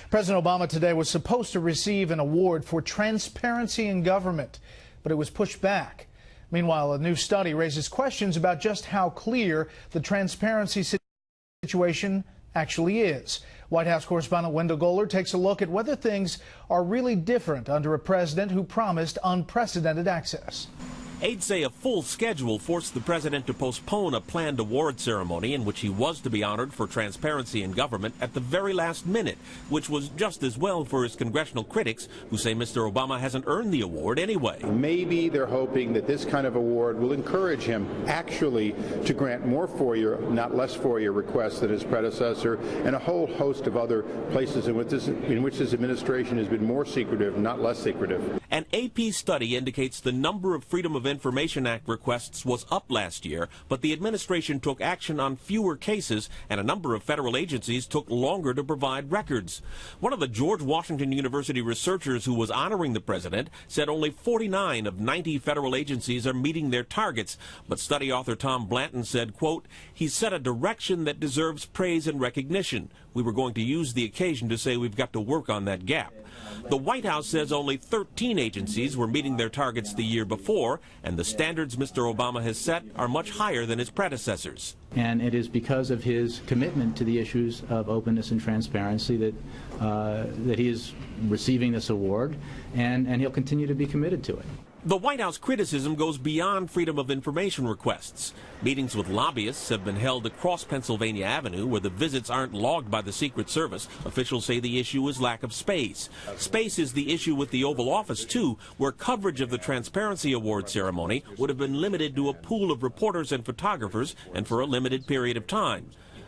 President Obama today was supposed to receive an award for transparency in government, but it was pushed back. Meanwhile, a new study raises questions about just how clear the transparency situation actually is. White House correspondent Wendell Goller takes a look at whether things are really different under a president who promised unprecedented access. Aides say a full schedule forced the president to postpone a planned award ceremony in which he was to be honored for transparency in government at the very last minute, which was just as well for his congressional critics who say Mr. Obama hasn't earned the award anyway. Maybe they're hoping that this kind of award will encourage him actually to grant more FOIA, not less FOIA requests than his predecessor, and a whole host of other places in which his administration has been more secretive, not less secretive. An AP study indicates the number of Freedom of Information Act requests was up last year, but the administration took action on fewer cases, and a number of federal agencies took longer to provide records. One of the George Washington University researchers who was honoring the president said only 49 of 90 federal agencies are meeting their targets, but study author Tom Blanton said, quote, "He set a direction that deserves praise and recognition. We were going to use the occasion to say we've got to work on that gap." The White House says only 13 agencies were meeting their targets the year before, and the standards Mr. Obama has set are much higher than his predecessors. And it is because of his commitment to the issues of openness and transparency that he is receiving this award, and he'll continue to be committed to it. The White House criticism goes beyond Freedom of Information requests. Meetings with lobbyists have been held across Pennsylvania Avenue where the visits aren't logged by the Secret Service. Officials say the issue is lack of space. Space is the issue with the Oval Office, too, where coverage of the Transparency Award ceremony would have been limited to a pool of reporters and photographers and for a limited period of time.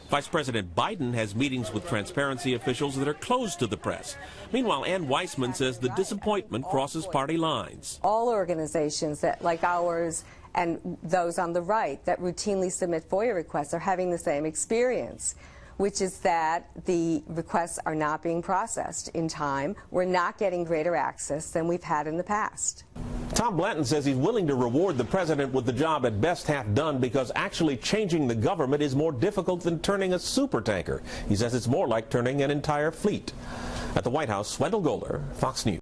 Vice President Biden has meetings with transparency officials that are closed to the press. Meanwhile, Weismann says the disappointment crosses party lines. All organizations that, like ours and those on the right that routinely submit FOIA requests are having the same experience, which is that the requests are not being processed in time. We're not getting greater access than we've had in the past. Tom Blanton says he's willing to reward the president with the job at best half done because actually changing the government is more difficult than turning a supertanker. He says it's more like turning an entire fleet. At the White House, Wendell Goller, Fox News.